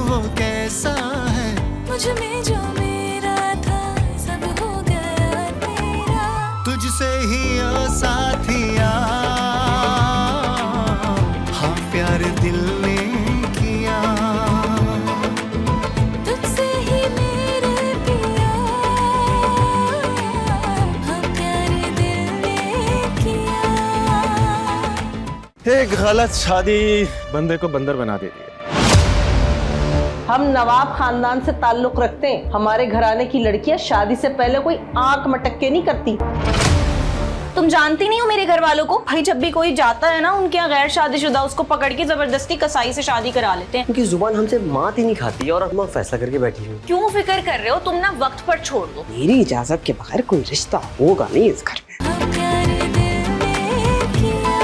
वो कैसा है। मुझ में जो मेरा था सब हो गया तेरा, तुझसे ही ओ साथिया, हाँ प्यार दिल ने किया। तुझसे ही मेरे पिया, हाँ प्यार दिल ने किया। एक गलत शादी बंदे को बंदर बना देती है। हम नवाब खानदान से ताल्लुक रखते हैं। हमारे घराने की लड़कियां शादी से पहले कोई आंख मटक के नहीं करती। तुम जानती नहीं हो मेरे घर वालों को। भाई जब भी कोई जाता है ना उनके यहाँ गैर शादीशुदा, उसको पकड़ के जबरदस्ती कसाई से शादी करा लेते हैं। उनकी जुबान हमसे मात ही नहीं खाती है और हम फैसला करके बैठी हुई। क्यों फिक्र कर रहे हो? तुम ना वक्त पर छोड़ दो। मेरी इजाजत के बगैर कोई रिश्ता होगा नहीं इस घर में। हाँ प्यार दिल ने किया।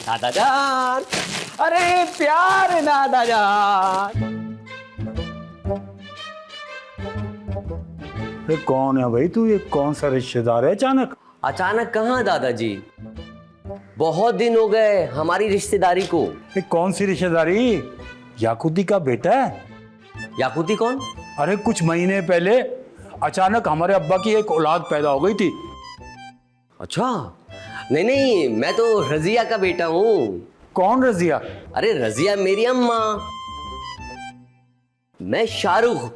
दादा जान, अरे प्यार दादा जान। ये कौन है भाई तू? ये कौन सा रिश्तेदार है अचानक? अचानक कहाँ दादाजी, बहुत दिन हो गए हमारी रिश्तेदारी को। ये कौन सी रिश्तेदारी? याकूती का बेटा है? याकूती कौन? अरे कुछ महीने पहले अचानक हमारे अब्बा की एक औलाद पैदा हो गई थी। अच्छा, नहीं नहीं, मैं तो रजिया का बेटा हूँ। कौन रजिया? अरे रजिया मेरी अम्मा, मैं शाहरुख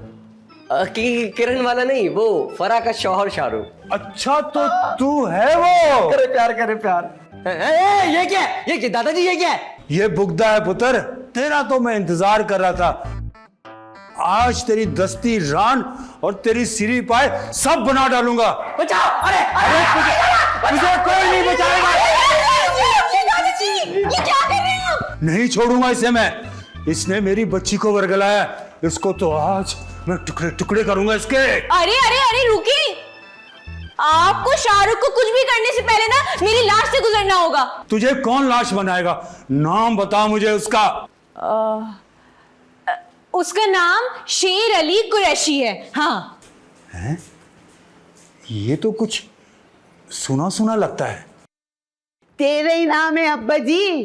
की किरण वाला नहीं, वो फरा का शौहर शाहरुख। अच्छा तो तू है वो? करे प्यार, करे प्यार। ये क्या है? ये क्या दादाजी, ये क्या है? ये बुगदा है पुत्र, तेरा तो मैं इंतजार कर रहा था। आज तेरी दस्ती रान और तेरी सिरी पाए सब बना डालूंगा। बचाओ! अरे तुझे कोई नहीं बचाएगा। ये क्या कर रहे हो? नहीं छोड़ूंगा इसे मैं। इसने मेरी बच्ची को वर्गलाया, इसको तो आज मैं टुकड़े टुकड़े करूंगा इसके। अरे अरे अरे रुकिए, आपको शाहरुख को कुछ भी करने से पहले ना मेरी लाश से गुजरना होगा। तुझे कौन लाश बनाएगा? नाम बता मुझे उसका। उसका नाम शेर अली कुरैशी है। हाँ। हैं? ये तो कुछ सुना सुना लगता है। तेरे ही नाम है अब्बा जी।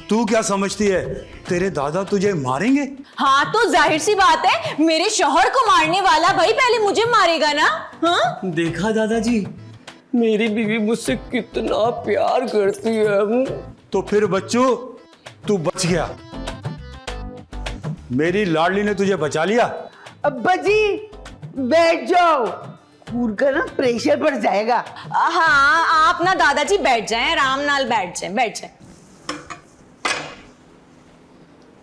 तू क्या समझती है तेरे दादा तुझे मारेंगे? हाँ तो जाहिर सी बात है, मेरे शौहर को मारने वाला भाई पहले मुझे मारेगा ना। हाँ? देखा दादाजी, मेरी बीवी मुझसे कितना प्यार करती है। तो फिर बच्चू तू बच गया। मेरी लाडली ने तुझे बचा लिया। अब्बा जी बैठ जाओ, कूद कर ना प्रेशर बढ़ जाएगा। हाँ आप ना दादाजी बैठ जाएं, आराम नाल बैठ जाएं, बैठ जाएं।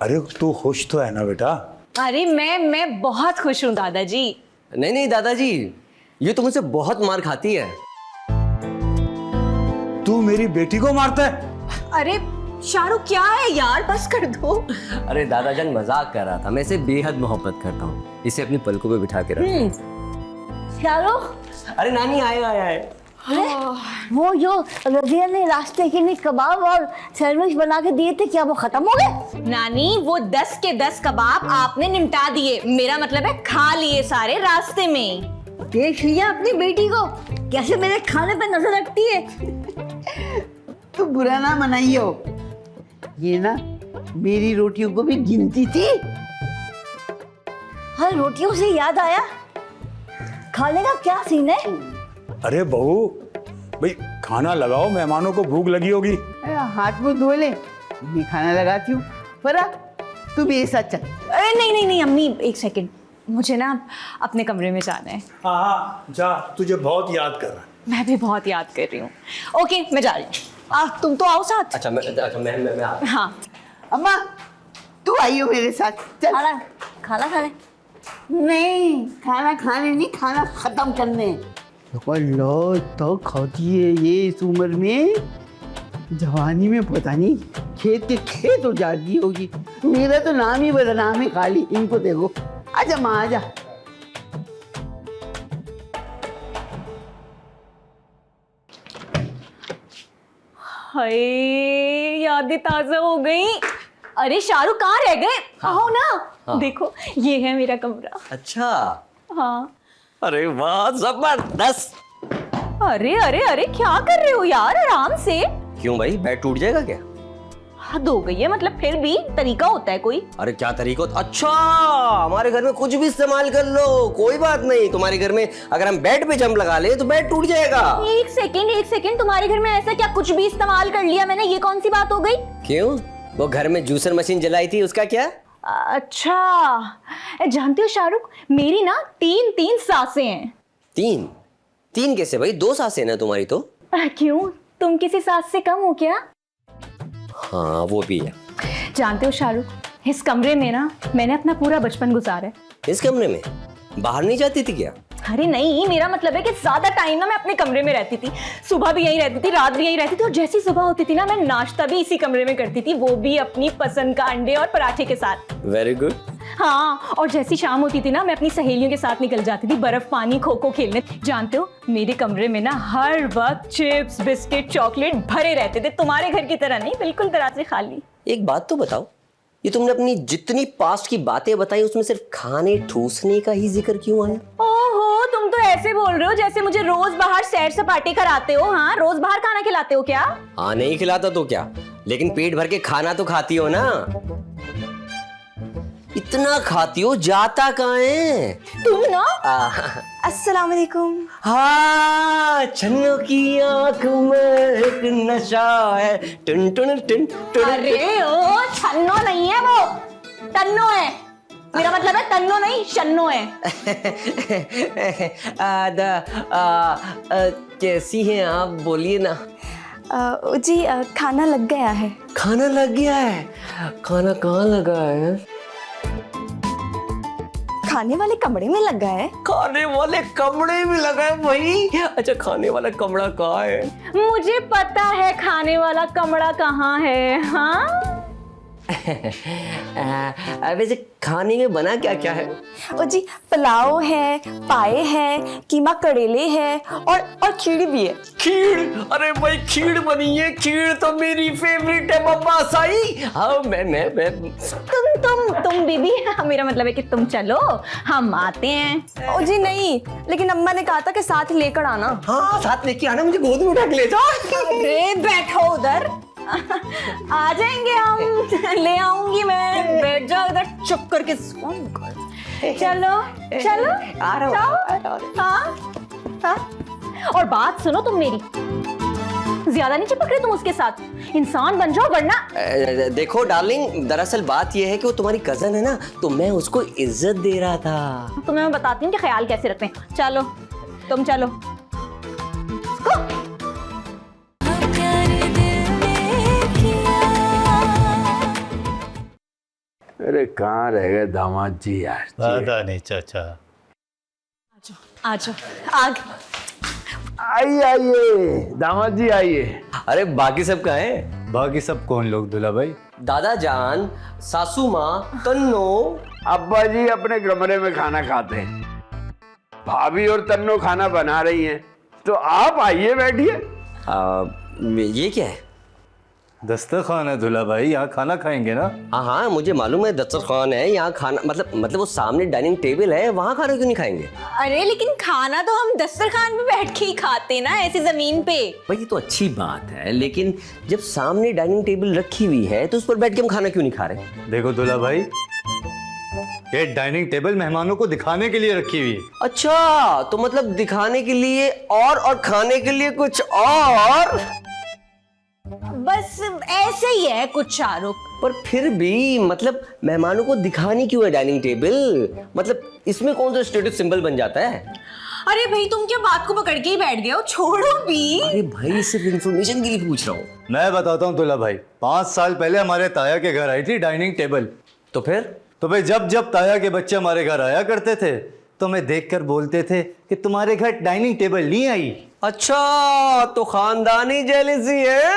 अरे तू खुश तो है ना बेटा? अरे मैं बहुत खुश हूँ दादाजी। नहीं नहीं दादाजी, ये तो मुझसे बहुत मार खाती है। तू मेरी बेटी को मारता है? अरे शाहरुख क्या है यार, बस कर दो। अरे दादाजान मजाक कर रहा था, मैं इसे बेहद मोहब्बत करता हूँ। इसे अपनी पलकों पे बिठा के रख। शाहरुख, अरे नानी आए आए आए। वो जो रजिया ने रास्ते के लिए कबाब और सैंडविच बना के दिए थे, क्या वो खत्म हो गए? नानी वो 10 के 10 कबाब आपने निपटा दिए, मेरा मतलब है खा लिए सारे रास्ते में। देख लिया अपनी बेटी को कैसे मेरे खाने पे नजर रखती है। तू बुरा ना मनाइयो, ये ना मेरी रोटियों को भी गिनती थी। हर रोटियों से याद आया, खाने का क्या सीन है? अरे बहू भाई खाना लगाओ, मेहमानों को भूख लगी होगी। हाथ मुंह धो ले, मैं खाना लगाती हूँ। फरा तू मेरे साथ चल। अरे नहीं नहीं अम्मी, एक सेकंड, मुझे ना अपने कमरे में जाना है। हाँ जा, तुझे बहुत याद कर रहा है। मैं भी बहुत याद कर रही हूँ। ओके मैं जा रही हूँ, तुम तो आओ साथ। अच्छा मैं आ। हाँ अम्मा तू आइयो मेरे साथ चल। खाना खाने नहीं, खाना खाने नहीं, खाना खत्म करने। लो तो खाती है ये इस उम्र में, जवानी में पता नहीं खेत के खेत हो जाती होगी। मेरा तो नाम ही बदनाम है खाली। इनको देखो, आजा माँ आजा। हाय यादें ताजा हो गई। अरे शाहरुख कहाँ रह गए? आओ ना। देखो ये है मेरा कमरा। अच्छा। हाँ। अरे वाह जबरदस्त। अरे अरे अरे क्या कर रहे हो यार, आराम से। क्यों भाई, बेड टूट जाएगा क्या? हद हो गई है, मतलब फिर भी तरीका होता है कोई। अरे क्या तरीका? अच्छा, हमारे घर में कुछ भी इस्तेमाल कर लो, कोई बात नहीं। तुम्हारे घर में अगर हम बेड पे जंप लगा ले तो बेड टूट जाएगा। एक सेकंड, तुम्हारे घर में ऐसा क्या कुछ भी इस्तेमाल कर लिया मैंने, ये कौन सी बात हो गई? क्यों, वो घर में जूसर मशीन जलाई थी, उसका क्या? अच्छा जानते हो शाहरुख, मेरी ना 3 सासें हैं। 3 कैसे भाई? 2 सासें ना तुम्हारी तो। क्यों, तुम किसी सास से कम हो क्या? हाँ वो भी है। जानते हो शाहरुख, इस कमरे में ना मैंने अपना पूरा बचपन गुजारा है। इस कमरे में? बाहर नहीं जाती थी क्या? अरे नहीं, मेरा मतलब है कि ज्यादा टाइम ना मैं अपने कमरे में रहती थी। सुबह भी यहीं रहती थी, रात भी यहीं रहती थी, और जैसी सुबह होती थी ना मैं नाश्ता भी इसी कमरे में करती थी, वो भी अपनी पसंद का अंडे और पराठे के साथ। Very good. हाँ, और जैसी शाम होती थी ना मैं अपनी सहेलियों के साथ निकल जाती थी बर्फ पानी खो खो खेलने। जानते हो मेरे कमरे में ना हर वक्त चिप्स बिस्किट चॉकलेट भरे रहते थे, तुम्हारे घर की तरह नहीं, बिल्कुल तरह से खाली। एक बात तो बताओ, ये तुमने अपनी जितनी पास्ट की बातें बताई उसमें सिर्फ खाने ठूसने का ही जिक्र क्यों आया? ओहो, तुम तो ऐसे बोल रहे हो जैसे मुझे रोज बाहर सैर सपाटे कराते हो। हाँ, रोज बाहर खाना खिलाते हो क्या? हाँ नहीं खिलाता तो क्या, लेकिन पेट भर के खाना तो खाती हो ना। इतना खाती हो, जाता कहाँ है? तुम ना अस्सलाम वालेकुम। हाँ, छन्नो की आंख में एक नशा है। टन टन टन टन। अरे ओ छन्नो नहीं है, वो तन्नो है। मेरा मतलब है तन्नो नहीं शन्नो है। कैसी हैं आप, बोलिए ना। जी खाना लग गया है। खाना लग गया है? खाना कहाँ लगा है? खाने वाले कमरे में लग गया है। खाने वाले कमरे में लगा है भाई? अच्छा, खाने वाला कमरा कहाँ है? मुझे पता है खाने वाला कमरा कहाँ है। हाँ वैसे खाने में बना क्या क्या है? ओ जी, पुलाव है, पाए है, कीमा करेले है और खीर भी है। खीर? अरे भाई खीर बनी है, खीर तो मेरी फेवरेट है बब्बा साई। हाँ मैं तुम बीबी, मेरा मतलब है कि तुम चलो, हम आते हैं। ओ जी नहीं, लेकिन अम्मा ने कहा था कि साथ लेकर आना। हाँ साथ लेके आना, मुझे गोद में उठा के ले जाओ। अरे बैठो उधर, आ जाएंगे हम, ले आऊंगी मैं। बैठ जाओ उधर चुप करके। चलो चलो आ रहा हूँ। हाँ हाँ, और बात सुनो तुम मेरी, ज्यादा नहीं चिपक रहे तुम उसके साथ, इंसान बन जाओ वरना। देखो डार्लिंग, दरअसल बात यह है कि वो तुम्हारी कजन है ना, तो मैं उसको इज्जत दे रहा था। तुम्हें मैं बताती हूँ कि ख्याल कैसे रखते हैं। चलो तुम चलो। अरे कहाँ रह गए दामाद जी यार? पता नहीं चाचा। आ जाओ आइए आइए दामाद जी आइए। अरे बाकी सब कहाँ है? बाकी सब कौन लोग दूल्हा भाई? दादा जान, सासू माँ, तन्नो। अब्बा जी अपने कमरे में खाना खाते हैं, भाभी और तन्नो खाना बना रही हैं, तो आप आइए बैठिए। ये क्या है? दस्तरखान है दूल्हा भाई, यहाँ खाना खाएंगे ना? हाँ हाँ मुझे मालूम है दस्तरखान है, यहाँ खाना मतलब वो सामने डाइनिंग टेबल है, वहाँ खाना क्यों नहीं खाएंगे? अरे लेकिन खाना तो हम दस्तरखान पे बैठ के ही खाते ना, ऐसी जमीन पे। भाई ये तो अच्छी बात है, लेकिन जब सामने डाइनिंग टेबल रखी हुई है तो उस पर बैठ के हम खाना क्यों नहीं खा रहे? देखो दूल्हा भाई, ये डाइनिंग टेबल मेहमानों को दिखाने के लिए रखी हुई है। अच्छा, तो मतलब दिखाने के लिए और खाने के लिए कुछ और? बस ऐसे ही है कुछ शाहरुख। पर फिर भी मतलब मेहमानों को दिखानी क्यों है डाइनिंग टेबल? मतलब इसमें कौन सा स्टेटस सिंबल बन जाता है? अरे भाई तुम क्या बात को पकड़ के ही बैठ गए हो, छोड़ो भी। अरे भाई सिर्फ इंफॉर्मेशन के लिए पूछ रहा हूँ। मैं बताता हूँ दूल्हा भाई, 5 साल पहले हमारे ताया के घर आई थी डाइनिंग टेबल। तो फिर? तो भाई जब जब ताया के बच्चे हमारे घर आया करते थे तो मैं देखकर बोलते थे कि तुम्हारे घर डाइनिंग टेबल नहीं आई। अच्छा, तो खानदानी जेलसी है।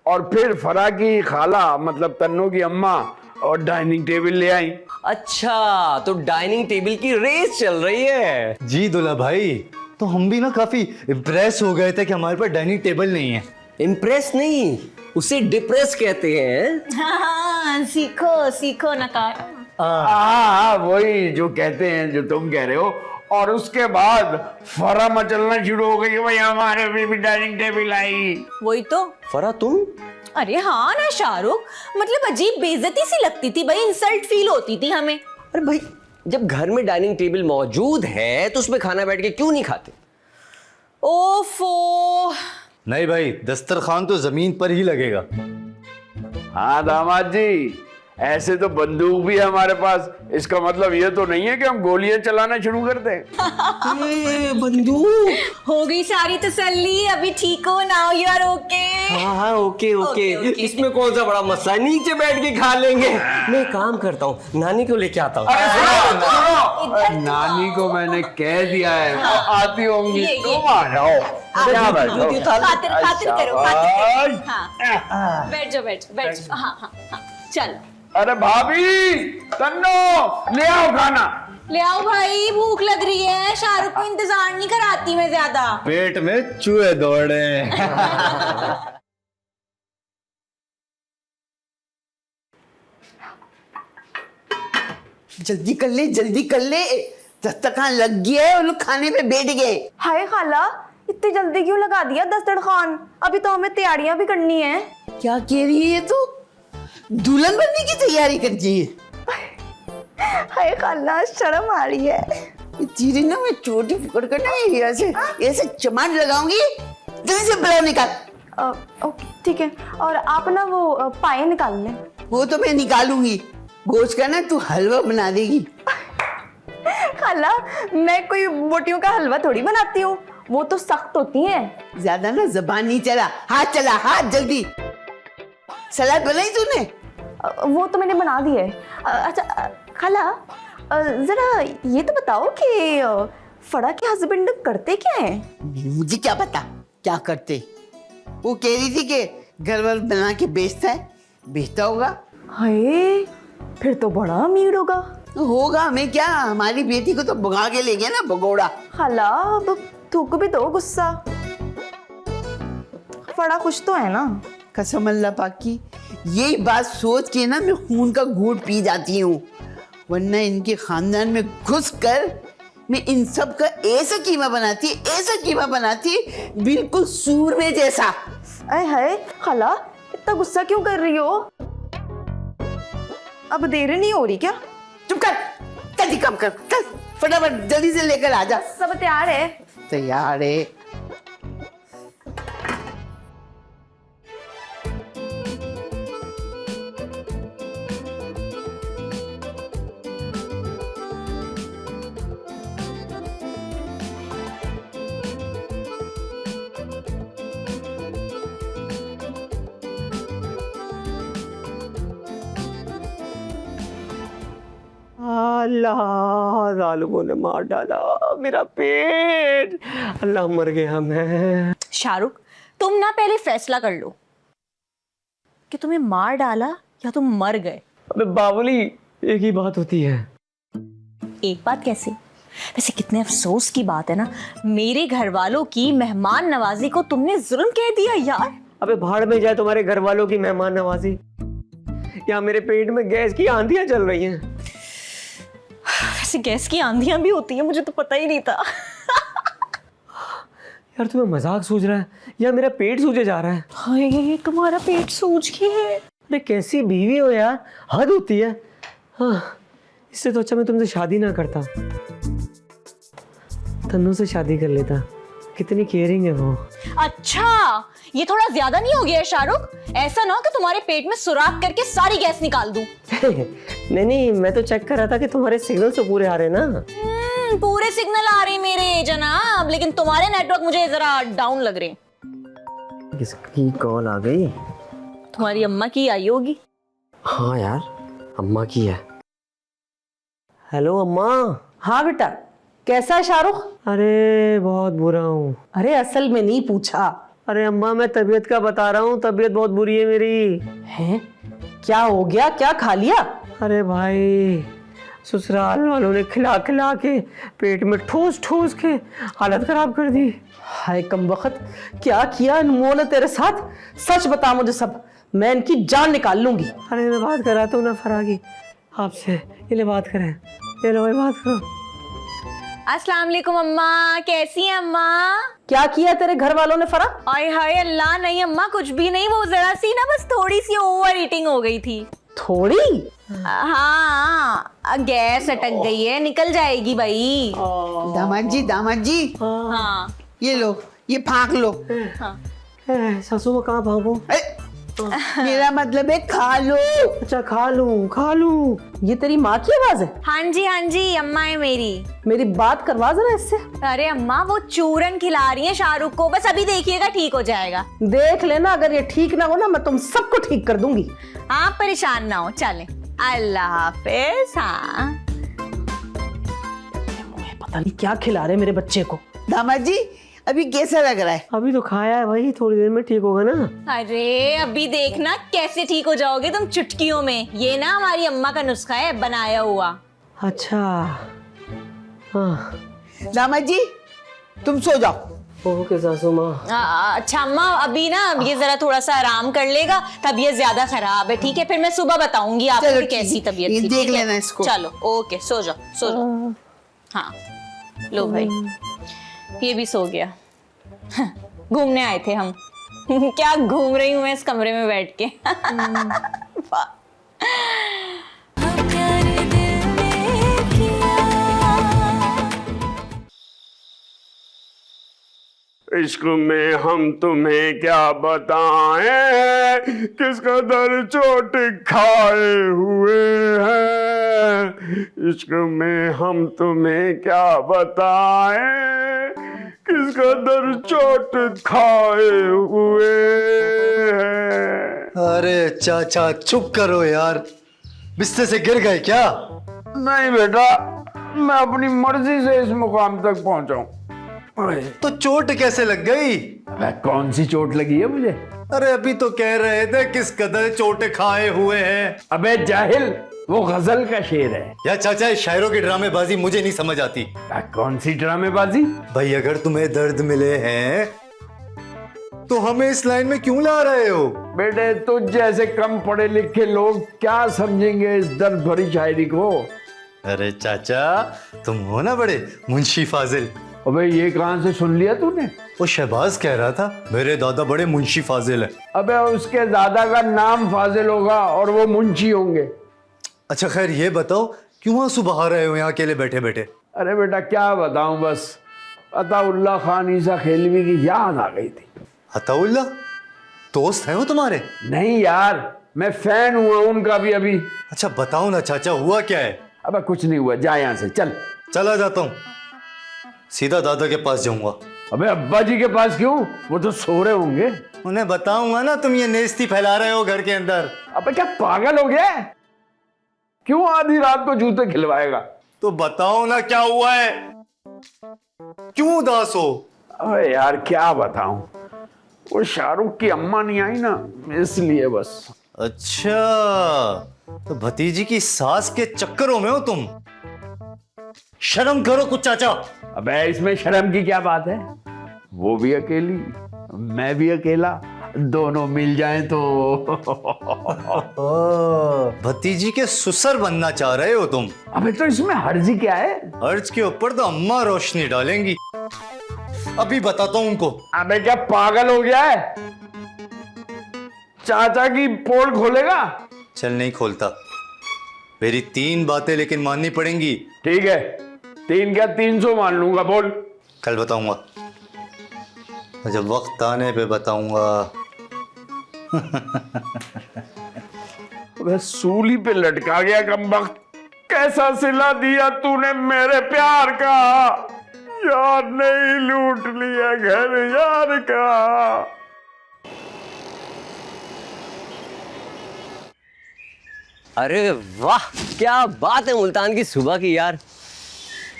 और फिर फरा की खाला मतलब तन्नो की अम्मा और डाइनिंग टेबल ले आई। अच्छा, तो डाइनिंग टेबल की रेस चल रही है। जी दूल्हा भाई, तो हम भी ना काफी इम्प्रेस हो गए थे कि हमारे पास डाइनिंग टेबल नहीं है। इम्प्रेस नहीं, उसे डिप्रेस कहते हैं। हाँ, सीखो सीखो नकार। हाँ, वही जो कहते हैं, जो तुम कह रहे हो। और उसके बाद फरा मचलना शुरू हो गई, भाई हमारे भी डाइनिंग टेबल आई। वही तो। फरा तुम? अरे हाँ ना शाहरुख, मतलब अजीब बेइज्जती सी लगती थी भाई, इंसल्ट फील होती थी हमें। अरे भाई, जब घर में डाइनिंग टेबल मौजूद है तो उसमें खाना बैठ के क्यों नहीं खाते? ओफो। नहीं भाई, दस्तरखान तो जमीन पर ही लगेगा। हाँ दामाद जी, ऐसे तो बंदूक भी है हमारे पास। इसका मतलब ये तो नहीं है कि हम गोलियां चलाना शुरू कर दें। बंदूक हो गई सारी तसल्ली, अभी ठीक हो? Now you are okay? हाँ, ओके ओके। इसमें कौन सा बड़ा मसला है, नीचे बैठ के खा लेंगे। मैं काम करता हूँ, नानी को लेके आता हूँ। नानी को मैंने कह दिया है, वो आती होंगी। तुम आ जाओ। खातिर खातिर करो, खातिर करो। हाँ, बैठ जाओ बैठ जाओ बैठ जाओ। हाँ हाँ हाँ, चलो। अरे भाभी, तन्नो ले आओ खाना। ले आओ भाई, भूख लग रही है। शाहरुख को इंतजार नहीं कराती मैं ज्यादा। पेट में चूहे दौड़े। जल्दी कर ले, जल्दी कर ले, दस्तरखान लग गया है और लोग खाने पे बैठ गए। हाय खाला, इतनी जल्दी क्यों लगा दिया दस्तरखान? अभी तो हमें तैयारियां भी करनी है। क्या कह रही है तू? दुल्हन बनने की तैयारी करती है? हाय खाला, शर्म आ रही है। तेरी ना मैं चोटी पकड़ कर ना ऐसे ऐसे चमाट लगाऊंगी। जल्दी से ब्लाउ निकाल। ओके ठीक है, और आप ना वो पाए निकाल लें। वो तो मैं निकालूंगी, गोश्त का ना तू हलवा बना देगी। खाला, मैं कोई बोटियों का हलवा थोड़ी बनाती हूँ, वो तो सख्त होती हैं। ज्यादा ना जबान नहीं चला, हाथ चला, हाथ जल्दी। सलाद बनाई तूने? वो तो मैंने बना दी है। अच्छा खाला, जरा ये तो बताओ कि फड़ा के हस्बैंड करते क्या हैं? मुझे क्या पता क्या करते। वो कह रही थी कि घर वर बना के बेचता होगा। हाय, फिर तो बड़ा अमीर होगा। होगा, हमें क्या, हमारी बेटी को तो भगा के ले गया ना भगोड़ा। खाला, अब थूक भी दो गुस्सा। फड़ा खुश तो है ना? कसम अल्लाह पाक की, यही बात सोच के ना मैं खून का घूंट पी जाती हूँ, वरना इनके खानदान में घुस कर मैं इन सब का ऐसा कीमा बनाती बिल्कुल सूरमे जैसा। अरे हाय खाला, इतना गुस्सा क्यों कर रही हो? अब देर नहीं हो रही क्या? चुप कर, जल्दी काम कर, चल फटाफट जल्दी से लेकर आ जा। सब तैयार है? तैयार है। अल्लाह, जालिमों ने मार डाला मेरा पेट। अल्लाह, मर गया मैं। शाहरुख, तुम ना पहले फैसला कर लो कि तुम्हें मार डाला या तुम मर गए। अबे बावली, एक ही बात होती है। एक बात कैसे? वैसे कितने अफसोस की बात है ना, मेरे घर वालों की मेहमान नवाजी को तुमने जुल्म कह दिया यार। अबे भाड़ में जाए तुम्हारे घर वालों की मेहमान नवाजी। यहाँ मेरे पेट में गैस की आंधियां चल रही हैं। वैसे गैस की आंधियां भी होती हैं, मुझे तो पता ही नहीं था। यार तुम्हें मजाक सूझ रहा है या मेरा पेट सूझे जा रहा है? हाय, तुम्हारा पेट सूज गया है। अरे कैसी बीवी हो यार, हद होती है। हाँ, इससे तो अच्छा मैं तुमसे शादी ना करता, तन्नू से शादी कर लेता। कितनी केयरिंग है वो। अच्छा, ये थोड़ा ज्यादा नहीं हो गया है शाहरुख? ऐसा ना हो कि तुम्हारे पेट में सुराख करके सारी गैस निकाल दूं। नहीं, मैं तो चेक कर रहा था कि तुम्हारे सिग्नल तो पूरे आ रहे हैं ना। पूरे सिग्नल आ रहे मेरे जनाब, लेकिन तुम्हारे नेटवर्क मुझे जरा डाउन लग रहे हैं। किसकी कॉल आ गई? तुम्हारी अम्मा की आई होगी। हाँ यार, अम्मा की है। हेलो अम्मा। हाँ बेटा, कैसा है शाहरुख? अरे बहुत बुरा हूँ। अरे असल में नहीं पूछा। अरे अम्मा, मैं तबीयत का बता रहा हूँ, तबीयत बहुत बुरी है मेरी। हैं? क्या हो गया, क्या खा लिया? अरे भाई, ससुराल वालों ने खिला खिला के पेट में ठूस ठूस के हालत खराब कर दी। हाय कम वक्त, क्या किया अनमोल ने तेरे साथ? सच बता मुझे सब, मैं इनकी जान निकाल लूंगी। अरे मैं बात कर रहा था ना फरागी आपसे, ये ले बात करें, ये लो ये बात करो। अस्सलाम वालेकुम अम्मा, कैसी हैं अम्मा? क्या किया तेरे घर वालों ने फरा? आय हाय अल्लाह, नहीं अम्मा कुछ भी नहीं, वो जरा सी ना बस थोड़ी सी ओवर ईटिंग हो गई थी। थोड़ी? हाँ, गैस अटक गई है, निकल जाएगी भाई। दामाद जी हाँ ये लो, ये फाँक लो। सासू में कहाँ भागो? मेरा मतलब है खा लो। अच्छा खा लूं। ये तेरी माँ की आवाज है? हाँ जी अम्मा है मेरी। मेरी बात करवा जरा इससे। अरे अम्मा वो चूरन खिला रही है शाहरुख को, बस अभी देखिएगा ठीक हो जाएगा। देख लेना, अगर ये ठीक ना हो ना मैं तुम सबको ठीक कर दूंगी। आप परेशान ना हो, चलें। अल्लाह हाफिज। हाँ पता नहीं क्या खिला रहे मेरे बच्चे को। दामाद जी अभी कैसा लग रहा है? अभी तो खाया है भाई, थोड़ी देर में ठीक होगा ना। अरे अभी देखना कैसे ठीक हो जाओगे तुम चुटकियों में। ये ना हमारी अम्मा का नुस्खा है बनाया हुआ। अच्छा हाँ। दामाद जी तुम सो जाओ। ओके सासू माँ। अच्छा अम्मा अभी ना ये जरा थोड़ा सा आराम कर लेगा, तबीयत ज्यादा खराब है, ठीक है? फिर मैं सुबह बताऊंगी आपको चलो, कि कैसी ठीक है। तबीयत ये थी, देख ठीक है? लेना इसको। चलो ओके, सो जाओ। हाँ लो भाई, ये भी सो गया। घूमने आए थे हम। क्या घूम रही हूँ मैं इस कमरे में बैठ के। इश्क में हम तुम्हें क्या बताएं, किस कदर चोट खाए हुए हैं। इश्क में हम तुम्हें क्या बताएं, किस कदर चोट खाए हुए हैं। अरे चाचा चुप करो यार, बिस्तर से गिर गए क्या? नहीं बेटा, मैं अपनी मर्जी से इस मुकाम तक पहुंचा हूं। तो चोट कैसे लग गई? कौन सी चोट लगी है मुझे? अरे अभी तो कह रहे थे किस कदर चोट खाए हुए हैं। अबे जाहिल, वो गजल का शेर है। या चाचा इस शायरों की ड्रामेबाजी मुझे नहीं समझ आती। कौन सी ड्रामेबाजी? भाई अगर तुम्हें दर्द मिले हैं तो हमें इस लाइन में क्यों ला रहे हो? बेटे तुझ जैसे कम पढ़े लिखे लोग क्या समझेंगे इस दर्द भरी शायरी को। अरे चाचा तुम हो ना बड़े मुंशी फाजिल। अबे ये कहां से सुन लिया तूने? वो शहबाज कह रहा था मेरे दादा बड़े मुंशी फाजिल है। अबे उसके दादा का नाम फाजिल होगा और वो मुंशी होंगे। अच्छा खैर ये बताओ क्यों आंसू बहा रहे हो यहाँ अकेले बैठे बैठे? अरे बेटा क्या बताऊं, बस अताउल्लाह खान ईसा खेलवी की याद आ गई थी। अताउल्लाह दोस्त है वो तुम्हारे? नहीं यार, मैं फैन हुआ उनका भी अभी। अच्छा बताओ ना चाचा हुआ क्या है? अबे कुछ नहीं हुआ, जा यहाँ से चल। चला जाता हूँ, सीधा दादा के पास जाऊंगा। अबे अब्बा जी के पास क्यों? वो तो सो रहे होंगे। उन्हें बताऊंगा ना तुम ये नेस्ती फैला रहे हो घर के अंदर। अबे क्या पागल हो गया? क्यों आधी रात को जूते खिलवाएगा? तो बताओ ना क्या हुआ है, क्यों उदास हो? अबे यार क्या बताऊं, वो शाहरुख की अम्मा नहीं आई ना, इसलिए बस। अच्छा तो भतीजी की सास के चक्करों में हो तुम? शर्म करो कुछ चाचा। अबे इसमें शर्म की क्या बात है? वो भी अकेली, मैं भी अकेला, दोनों मिल जाएं तो। भतीजी के सुसर बनना चाह रहे हो तुम? अबे तो इसमें हर्जी क्या है? हर्ज के ऊपर तो अम्मा रोशनी डालेंगी, अभी बताता हूं उनको। अबे क्या पागल हो गया है? चाचा की पोल खोलेगा? चल नहीं खोलता, मेरी 3 बातें लेकिन माननी पड़ेंगी। ठीक है, 3 क्या 300 मान लूंगा, बोल। कल बताऊंगा, जब वक्त आने पे बताऊंगा। अबे सूली पे लटका गया कमबख्त, कैसा सिला दिया तूने मेरे प्यार का। यार नहीं लूट लिया घर यार का। अरे वाह क्या बात है मुल्तान की सुबह की यार,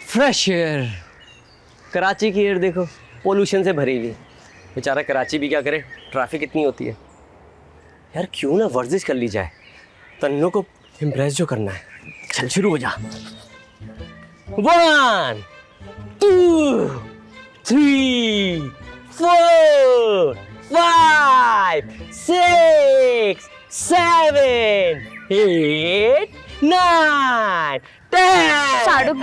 फ्रेश एयर। कराची की एयर देखो पोल्यूशन से भरी हुई। बेचारा कराची भी क्या करे, ट्रैफिक इतनी होती है। यार क्यों ना वर्जिश कर ली जाए, तन्नों को इम्प्रेस जो करना है। चल शुरू हो जा। 1 2 3 4 5 6 7 8 9 10। शाहरुख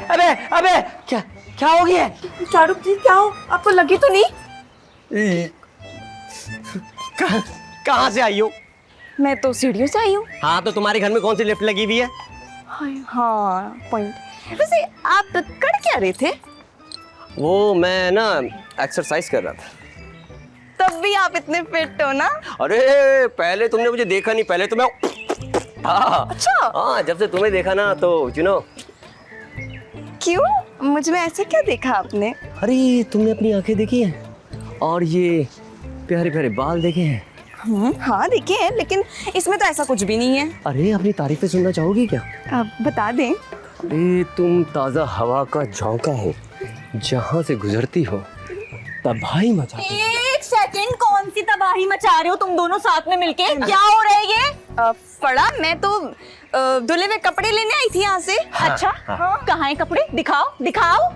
अबे अबे क्या क्या हो गया? शाहरुख जी क्या हो, आपको लगी तो नहीं? कहाँ से आई हो? मैं तो सीढ़ियों से आई हूँ। हाँ तो तुम्हारे घर में कौन सी लिफ्ट लगी हुई है? हाँ पॉइंट। वैसे आप कर क्या रहे थे? वो मैं ना एक्सरसाइज कर रहा था। तब भी आप इतने फिट हो ना। अरे पहले तुमने मुझे देखा नहीं, पहले तो मैं हाँ अच्छा। हाँ, जब से तुम्हें देखा ना तो यू नो। क्यों, मुझ में ऐसे क्या देखा आपने? अरे तुमने अपनी आंखें देखी हैं और ये प्यारे प्यारे बाल देखे हैं। हाँ देखे हैं, लेकिन इसमें तो ऐसा कुछ भी नहीं है। अरे अपनी तारीफें सुनना चाहोगी क्या? आप बता दें। अरे तुम ताज़ा हवा का झोंका हो, जहाँ से गुजरती हो तबाही मचाती हो। एक सेकंड, कौन सी तबाही मचा रहे हो तुम दोनों साथ में मिलके? क्या हो रहा है ये? फड़ा, मैं तो धुले हुए कपड़े लेने आई थी यहाँ से। अच्छा कहाँ हैं कपड़े? दिखाओ दिखाओ।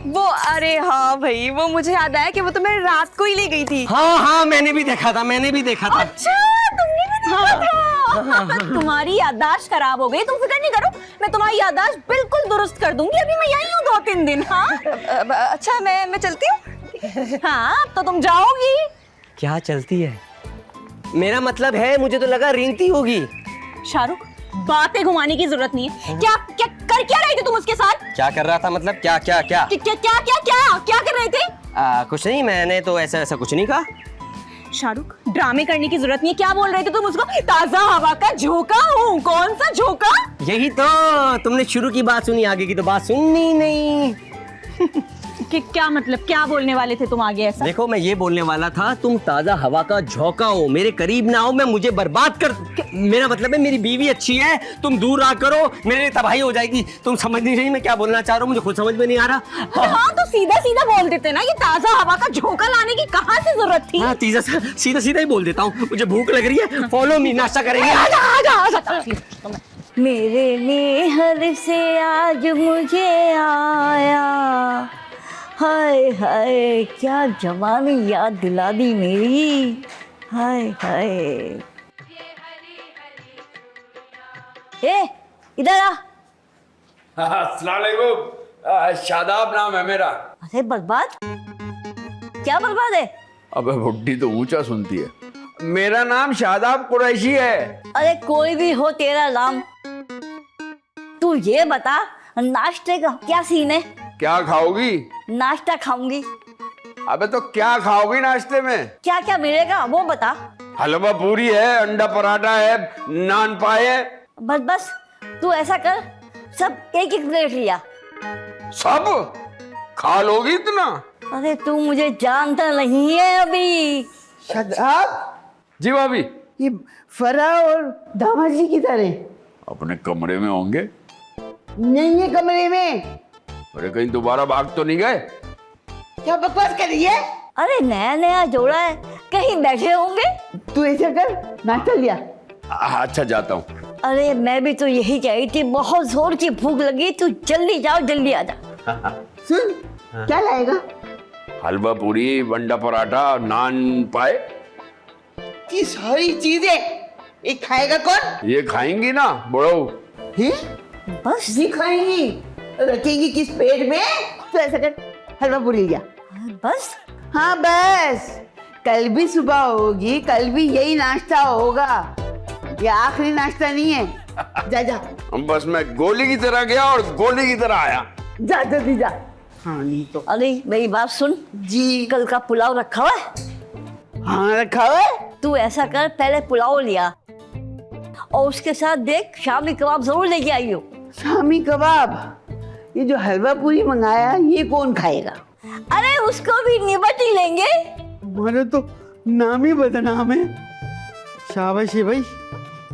वो अरे हाँ भाई, वो मुझे याद आया कि वो तो मैं रात को ही ले गई थी। हाँ हाँ मैंने भी देखा था, मैंने भी देखा था। अच्छा तुमने भी देखा था? तुम्हारी याददाश्त खराब हो गई, तुम फिक्र नहीं करो, मैं तुम्हारी याददाश्त बिल्कुल दुरुस्त कर दूंगी। अभी मैं यहीं हूँ 2-3 दिन। हाँ अच्छा मैं चलती हूँ। हाँ अब तो तुम जाओगी। क्या चलती है? मेरा मतलब है, मुझे तो लगा रेंगती होगी। शाहरुख बातें घुमाने की जरूरत नहीं है। क्या क्या कर क्या रहे थे तुम उसके साथ? क्या कर रहा था मतलब? क्या क्या क्या क्या क्या क्या क्या क्या कर रहे थे? कुछ नहीं, मैंने तो ऐसा कुछ नहीं कहा। शाहरुख ड्रामे करने की जरूरत नहीं है। क्या बोल रहे थे तुम उसको? ताजा हवा का झोंका हूँ। कौन सा झोंका? यही तो, तुमने शुरू की बात सुनी, आगे की तो बात सुननी नहीं। कि क्या मतलब, क्या बोलने वाले थे तुम आगे ऐसा? देखो मैं ये बोलने वाला था, तुम ताजा हवा का झोंका हो, मेरे करीब ना हो, मैं मुझे बर्बाद कर। मेरा मतलब है मेरी बीवी अच्छी है, तुम दूर रहा करो, मेरे लिए तबाही हो जाएगी। तुम समझ नहीं रही मैं क्या बोलना चाह रहा हूँ, मुझे खुद समझ में नहीं आ रहा। हाँ तो सीधा सीधा बोल देते ना, ये ताजा हवा का झोंका लाने की कहाँ से जरूरत थी? हाँ सीधा सीधा ही बोल देता हूँ, मुझे भूख लग रही है, फॉलो मी, नाश्ता करेंगे। आजा। मेरे नेहर से आज मुझे आया, हाय हाय क्या जवानी याद दिला दी मेरी, हाय हाय। ए इधर आ। अस्सलाम वालेकुम। शादाब नाम है मेरा। अरे बर्बाद, क्या बर्बाद है? अबे बुड्ढी तो ऊंचा सुनती है। मेरा नाम शादाब कुरैशी है। अरे कोई भी हो तेरा नाम, तू ये बता नाश्ते का क्या सीन है? क्या खाओगी? नाश्ता खाऊंगी। अबे तो क्या खाओगी नाश्ते में? क्या क्या मिलेगा वो बता। हलवा पूरी है, अंडा पराठा है, नान पाए है। बस बस तू ऐसा कर, सब एक एक प्लेट लिया। सब खा लोगी इतना? अरे तू मुझे जानता नहीं है अभी। शादाब, जी भाभी। ये फरा और दामाद जी किधर है? अपने कमरे में होंगे। नहीं है कमरे में। अरे कहीं दोबारा भाग तो नहीं गए? क्या बकवास कर रही है? अरे नया नया जोड़ा है, कहीं बैठे होंगे। तू ऐसा कर, नाश्ता लिया। अच्छा जाता हूँ। अरे मैं भी तो यही कह रही थी, बहुत जोर की भूख लगी, तू जल्दी जाओ जल्दी आ जा। सुन, क्या लाएगा? हलवा पूरी, अंडा पराठा, नान पाए। ये सारी चीजें ये खाएगा कौन? ये खाएंगी ना बड़ो। बस ये खाएंगी, रखेंगी किस पेट में? तो ऐसा कर, हलवा पूरी लिया। बस हाँ बस, कल भी सुबह होगी, कल भी यही नाश्ता होगा, ये आखिरी नाश्ता नहीं है। जा जा। बस मैं गोली की तरह गया और गोली की तरह आया। जा जल्दी जा। हाँ नहीं तो। अरे मेरी बात सुन जी, कल का पुलाव रखा हुआ है? हाँ रखा हुआ है। तू ऐसा कर, पहले पुलाव लिया और उसके साथ देख शामी कबाब जरूर लेके आई हो। शामी कबाब? ये जो हलवा पूरी मंगाया ये कौन खाएगा? अरे उसको भी निबट ही लेंगे। हमारा तो नाम ही बदनाम है। शाबाश है भाई,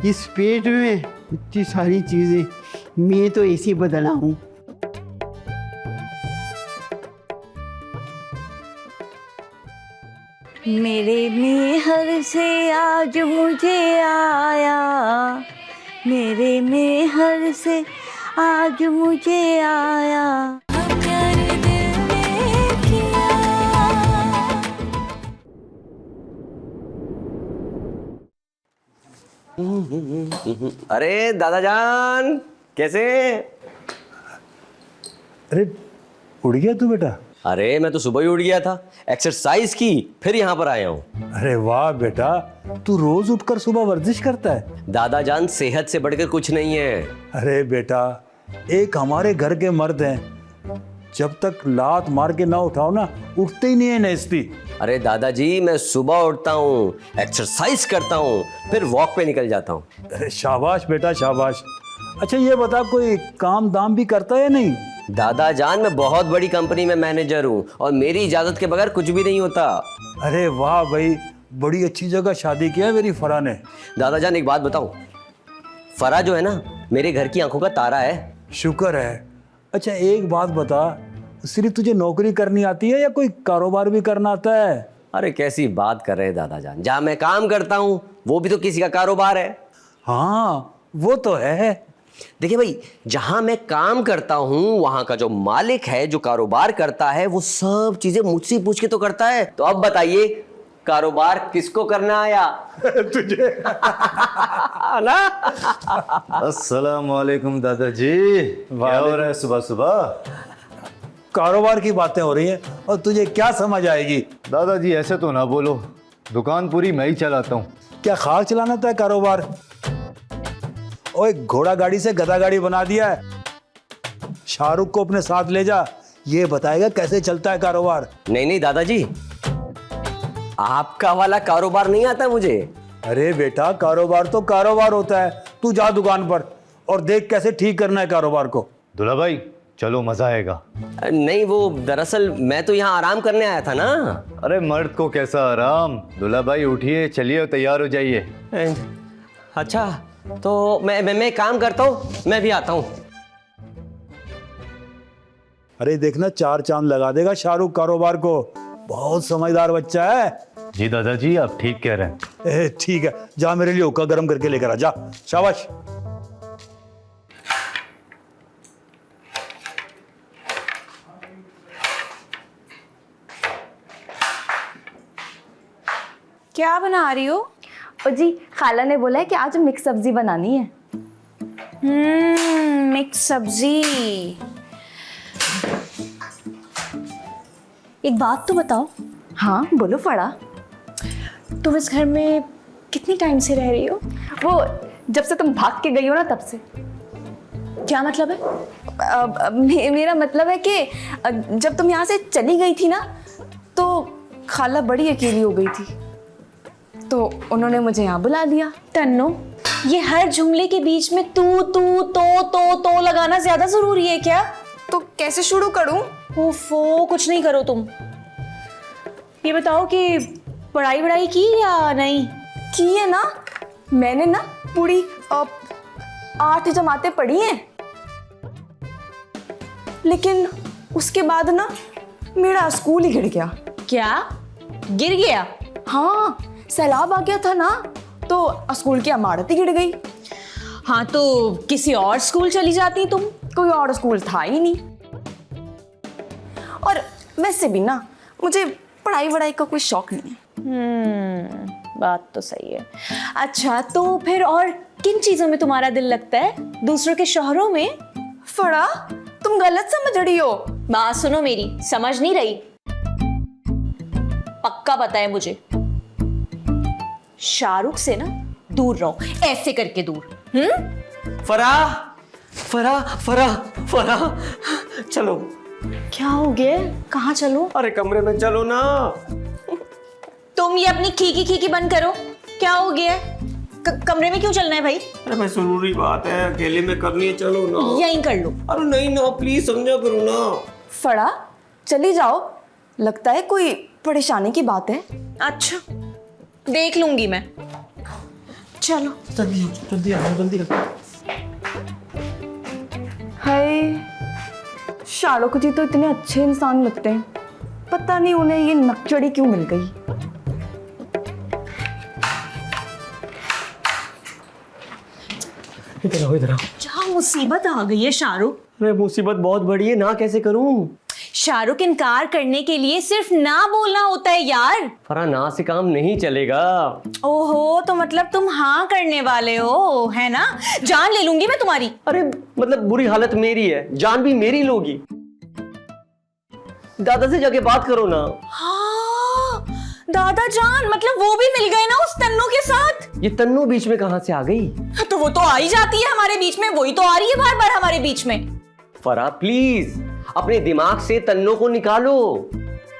इस पेट में इतनी सारी चीजें, मैं तो ऐसी बदनाम हूँ। मेरे मेहर से आज मुझे आया, मेरे में हर से आज मुझे आया। अरे दादा जान, कैसे? अरे उड़ गया तू बेटा? अरे मैं तो सुबह ही उठ गया था, एक्सरसाइज की, फिर यहाँ पर आया हूँ। अरे वाह बेटा, तू रोज उठकर सुबह वर्जिश करता है? दादा जान, सेहत से बढ़कर कुछ नहीं है। अरे बेटा, एक हमारे घर के मर्द हैं, जब तक लात मार के ना उठाओ ना, उठते ही नहीं है नेस्ती। अरे दादाजी, मैं सुबह उठता हूँ, एक्सरसाइज करता हूँ, फिर वॉक पे निकल जाता हूँ। अरे शाबाश बेटा शाबाश। अच्छा ये बता, कोई काम दाम भी करता है या नहीं? दादा जान, मैं बहुत बड़ी कंपनी में मैनेजर हूँ और मेरी इजाजत के बगैर कुछ भी नहीं होता। अरे वाह भाई, बड़ी अच्छी जगह शादी किया है मेरी फरा ने। दादा जान एक बात बताऊं, फरा जो है ना, मेरे घर की आंखों का तारा है। शुक्र है। अच्छा एक बात बता, सिर्फ तुझे नौकरी करनी आती है या कोई कारोबार भी करना आता है? अरे कैसी बात कर रहे हैं दादा जान, जहाँ मैं काम करता हूँ वो भी तो किसी का कारोबार है। हाँ वो तो है। देखिए भाई, जहां मैं काम करता हूं वहां का जो मालिक है, जो कारोबार करता है, वो सब चीजें मुझसे पूछ के तो करता है। तो अब बताइए, कारोबार किसको करना आया? तुझे ना? अस्सलाम वालेकुम दादाजी। क्या हो रहा है सुबह सुबह? कारोबार की बातें हो रही हैं और तुझे क्या समझ आएगी? दादाजी ऐसे तो ना बोलो, दुकान पूरी मैं ही चलाता हूँ। क्या खाक चलाना था कारोबार? ओए घोड़ा गाड़ी से गधा गाड़ी बना दिया है। शाहरुख को अपने साथ ले जा, ये बताएगा कैसे चलता है कारोबार। नहीं नहीं दादाजी, आपका वाला कारोबार नहीं आता मुझे। अरे बेटा, कारोबार तो कारोबार होता है। तू जा दुकान पर और देख कैसे ठीक करना है कारोबार को। दूल्हा भाई चलो, मजा आएगा। नहीं, वो दरअसल मैं तो यहाँ आराम करने आया था ना। अरे मर्द को कैसा आराम। दूल्हा भाई उठिए, चलिए और तैयार हो जाइए। अच्छा तो मैं काम करता हूँ, मैं भी आता हूँ। अरे देखना, 4 चांद लगा देगा शाहरुख कारोबार को। बहुत समझदार बच्चा है। जी दादाजी आप ठीक कह रहे हैं। ठीक है, जा मेरे लिए हुक्का गर्म करके लेकर आ जा। शाबाश। क्या बना रही हो? ओ जी, खाला ने बोला है कि आज मिक्स सब्जी बनानी है। मिक्स सब्जी। एक बात तो बताओ। हाँ बोलो फड़ा। तुम इस घर में कितनी टाइम से रह रही हो? वो जब से तुम भाग के गई हो ना, तब से। क्या मतलब है? मेरा मतलब है कि जब तुम यहाँ से चली गई थी ना, तो खाला बड़ी अकेली हो गई थी, तो उन्होंने मुझे यहाँ बुला दिया। तन्नो, ये हर जुमले के बीच में तू तू तो लगाना ज्यादा जरूरी है क्या? तो कैसे शुरू करूं? ओफो, कुछ नहीं करो तुम। ये बताओ कि पढ़ाई वढ़ाई की या नहीं? की है ना, मैंने ना पूरी 8 जमातें पढ़ी हैं, लेकिन उसके बाद ना मेरा स्कूल ही गिर गया। क्या गिर गया? हाँ, सैलाब आ गया था ना, तो स्कूल की इमारत ही गिर गई। हाँ तो किसी और स्कूल चली जाती तुम। कोई और स्कूल था ही नहीं, और वैसे भी ना मुझे पढ़ाई वढ़ाई का कोई शौक नहीं है। बात तो सही है। अच्छा तो फिर और किन चीजों में तुम्हारा दिल लगता है? दूसरों के शोहरों में? फड़ा, तुम गलत समझ रही हो। बात सुनो मेरी, समझ नहीं रही। पक्का पता है मुझे, शाहरुख से ना दूर रहो, ऐसे करके दूर। फरा फरा फरा फरा, चलो। क्या हो गया? कहाँ चलो? अरे कमरे में चलो ना। तुम ये अपनी खीकी खीकी बंद करो। क्या हो गया? कमरे में क्यों चलना है भाई? अरे भाई जरूरी बात है, अकेले में करनी है, चलो ना। यहीं कर लो। अरे नहीं ना, प्लीज समझा करो ना। फड़ा, चली जाओ, लगता है कोई परेशानी की बात है। अच्छा देख लूंगी मैं। चलो जल्दी जल्दी आओ, जल्दी। हाय, शाहरुख जी तो इतने अच्छे इंसान लगते हैं, पता नहीं उन्हें ये नकचड़ी क्यों मिल गई। इधर आओ इधर आओ। क्या मुसीबत आ गई है शाहरुख? अरे मुसीबत बहुत बड़ी है ना, कैसे करूं? शाहरुख, इनकार करने के लिए सिर्फ ना बोलना होता है यार। फरा ना से काम नहीं चलेगा। ओहो, तो मतलब तुम हाँ करने वाले हो, है ना? जान ले लूंगी मैं तुम्हारी। अरे मतलब बुरी हालत मेरी है, जान भी मेरी लोगी। दादा से जाके बात करो ना। हाँ, दादा जान, मतलब वो भी मिल गए ना उस तन्नू के साथ? ये तन्नू बीच में कहां से आ गई? तो वो तो आ ही जाती है हमारे बीच में, वही तो आ रही है बार बार हमारे बीच में। फरा प्लीज अपने दिमाग से तन्नू को निकालो।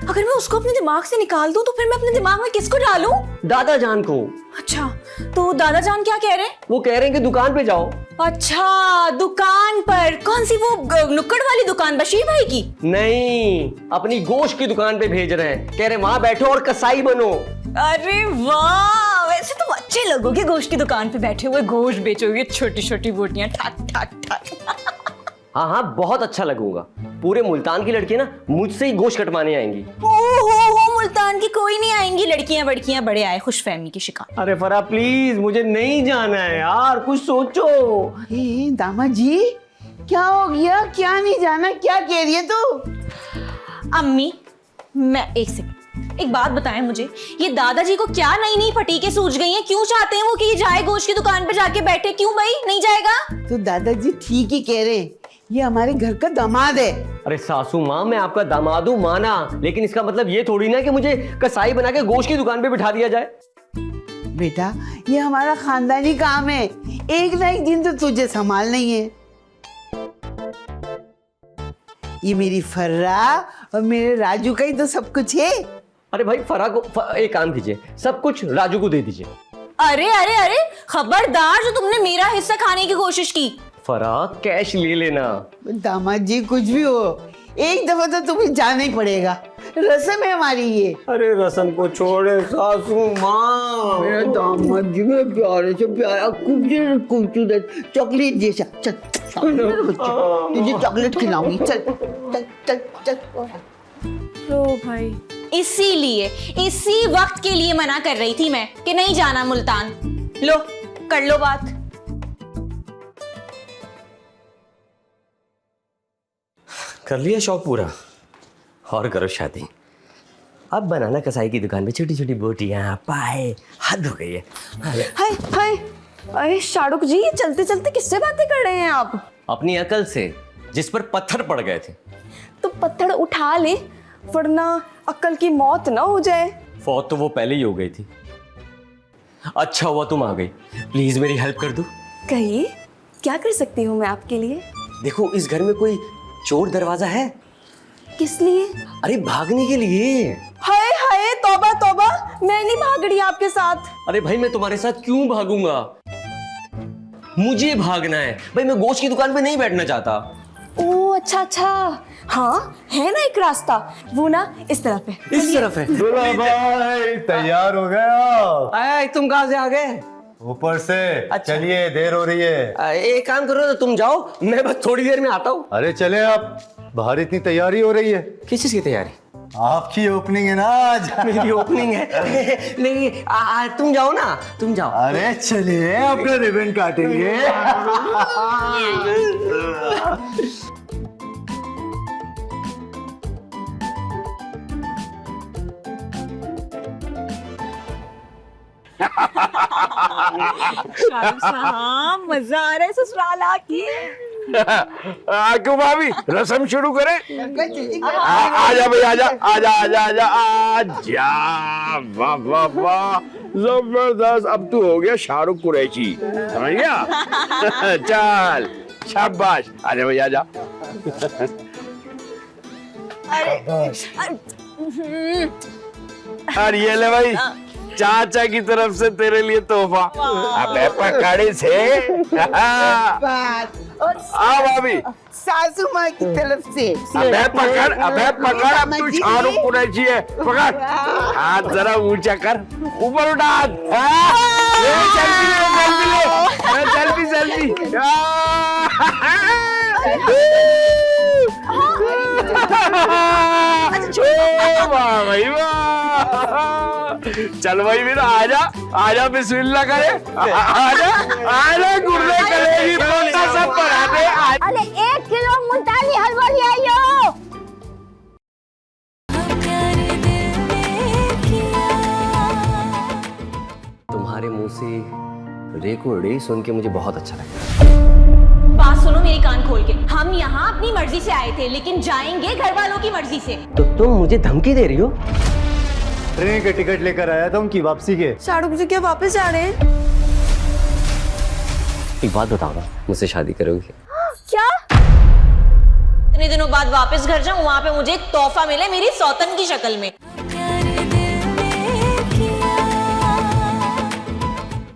अगर मैं उसको अपने दिमाग से निकाल दूं तो फिर मैं अपने दिमाग में किसको डालूं? दादा जान को। अच्छा, तो दादा जान क्या कह रहे हैं? वो कह रहे हैं कि दुकान पे जाओ। अच्छा, दुकान पर? कौन सी, वो नुक्कड़ वाली दुकान बशीर भाई की? नहीं, अपनी गोश्त की दुकान पे भेज रहे हैं। कह रहे वहां बैठो और कसाई बनो। अरे वाह, वैसे तुम अच्छे लगोगे गोश्त की दुकान पे बैठे हुए, गोश्त बेचोगे, छोटी छोटी बोटियां ठाक ठाक ठाक। हाँ हाँ, बहुत अच्छा लगूंगा। पूरे मुल्तान की लड़कियां ना मुझसे ही गोश्त कटवाने आएंगी। हो, मुल्तान की कोई नहीं आएंगी, लड़कियां बड़कियां बड़े आए, खुशफहमी की शिकार। अरे फरा प्लीज, मुझे नहीं जाना है यार, कुछ सोचो। दामाद जी क्या हो गया, क्या नहीं जाना, क्या कह रही है तू? अम्मी, मैं एक बात बताएं मुझे, ये दादाजी को क्या नई नई फटीके सूझ गई हैं? क्यों चाहते हैं वो कि ये जाए गोश्त की दुकान पे जाके बैठे? क्यों भाई, नहीं जाएगा? तो दादाजी ठीक ही कह रहे हैं, ये हमारे घर का दामाद है। अरे सासू माँ, मैं आपका दामादू माना, लेकिन इसका मतलब ये थोड़ी ना कि मुझे कसाई बना के गोश्त की दुकान पे बिठा दिया जाए। बेटा, ये हमारा खानदानी काम है, एक ना एक दिन तो तुझे संभालना ही है। ये मेरी फर्रा और मेरे राजू का ही तो सब कुछ है। अरे भाई फरा को एक काम कीजिए, सब कुछ राजू को दे दीजिए। अरे अरे अरे, खबरदार जो तुमने मेरा हिस्सा खाने की कोशिश की। फरा कैश ले लेना। दामाद जी कुछ भी हो, एक दफा तो तुम्हें जाना ही पड़ेगा, रस्म है हमारी ये। अरे रस्म को छोड़े सासू माँ। मेरा दामाद जी में प्यारे से प्यारा खूबसूरत चॉकलेट जैसा। चल तुझे चॉकलेट खिलाऊंगी, चल चल चल चल। लो भाई, इसीलिए इसी वक्त के लिए मना कर रही थी मैं कि नहीं जाना मुल्तान। लो, कर लो बात। कर लिया शौक पूरा, और करो शादी। अब बनाना कसाई की दुकान पे छोटी छोटी बोटियां, पाए, हद हो गई है। हाय हाय, अरे शाहरुख जी, चलते चलते किससे बातें कर रहे हैं आप? अपनी अकल से, जिस पर पत्थर पड़ गए थे। तो पत्थर उठा ले, वरना अक्ल की मौत ना हो जाए। फौत तो वो पहले ही हो गई थी। अच्छा हुआ तुम आ गई, प्लीज मेरी हेल्प कर दो। कहिए, क्या कर सकती हूँ मैं आपके लिए? देखो, इस घर में कोई चोर दरवाजा है। किस लिए? अरे भागने के लिए। हाय हाय, तौबा तौबा, मैं नहीं भाग रही आपके साथ। अरे भाई, मैं तुम्हारे साथ क्यों भागूंगा? मुझे भागना है भाई, मैं गोश्त की दुकान पे नहीं बैठना चाहता। ओह अच्छा अच्छा, हाँ है ना एक रास्ता, वो ना इस तरफ है। इस तरफ है। दूल्हा भाई तैयार हो गया? तुम कहाँ से आ गए? ऊपर से। अच्छा। चलिए, देर हो रही है। एक काम करो ना, तुम जाओ, मैं बस थोड़ी देर में आता हूँ। अरे चले आप, बाहर इतनी तैयारी हो रही है। किस चीज की तैयारी? आपकी ओपनिंग है ना आज। मेरी ओपनिंग है। नहीं, तुम जाओ ना, तुम जाओ। अरे चलिए, अपना रिबन काटेंगे। हाँ, मजा आ रहा है ससुराल आके। क्यों भाभी, रस्म शुरू करें? आजा भाई, आजा आजा आजा आजा आजा। वाह वाह वाह, जबरदस्त। अब तू हो गया शाहरुख कुरैशी, समझ गया? चल शाबाश, आजा भाई आजा। और ये ले भाई, चाचा की तरफ से तेरे लिए तोहफा। अबे पकड़ी से। आओ भाभी, सासू माँ की तरफ से। अबे पकड़, अब तू शाहरुख कुरैशी है, पकड़। हाथ जरा ऊंचा कर, ऊपर उठा हाथ। सेल्फी। वाह भाई वाह, चल भाई मेरा आजा आजा बिस्मिल्लाह करे आजा आजा गुर्दे कलेजी पोता सब बना दे अरे 1 किलो मुल्तानी हलवा ले आइयो। तुम्हारे मुंह से रे को रे सुन के मुझे बहुत अच्छा लगा। बात सुनो मेरी कान खोल के, हम यहाँ अपनी मर्जी से आए थे लेकिन जाएंगे घर वालों की मर्जी से। तो तुम मुझे धमकी दे रही हो? ट्रेन के टिकट लेकर आया था उनकी वापसी के। शाहरुख जी क्या वापस जा रहे हैं? एक बात बताओ ना, मुझसे शादी करोगी? क्या? इतने दिनों बाद वापस घर जाऊं, वहाँ पे मुझे एक तोहफा मिले मेरी सौतन की शक्ल में।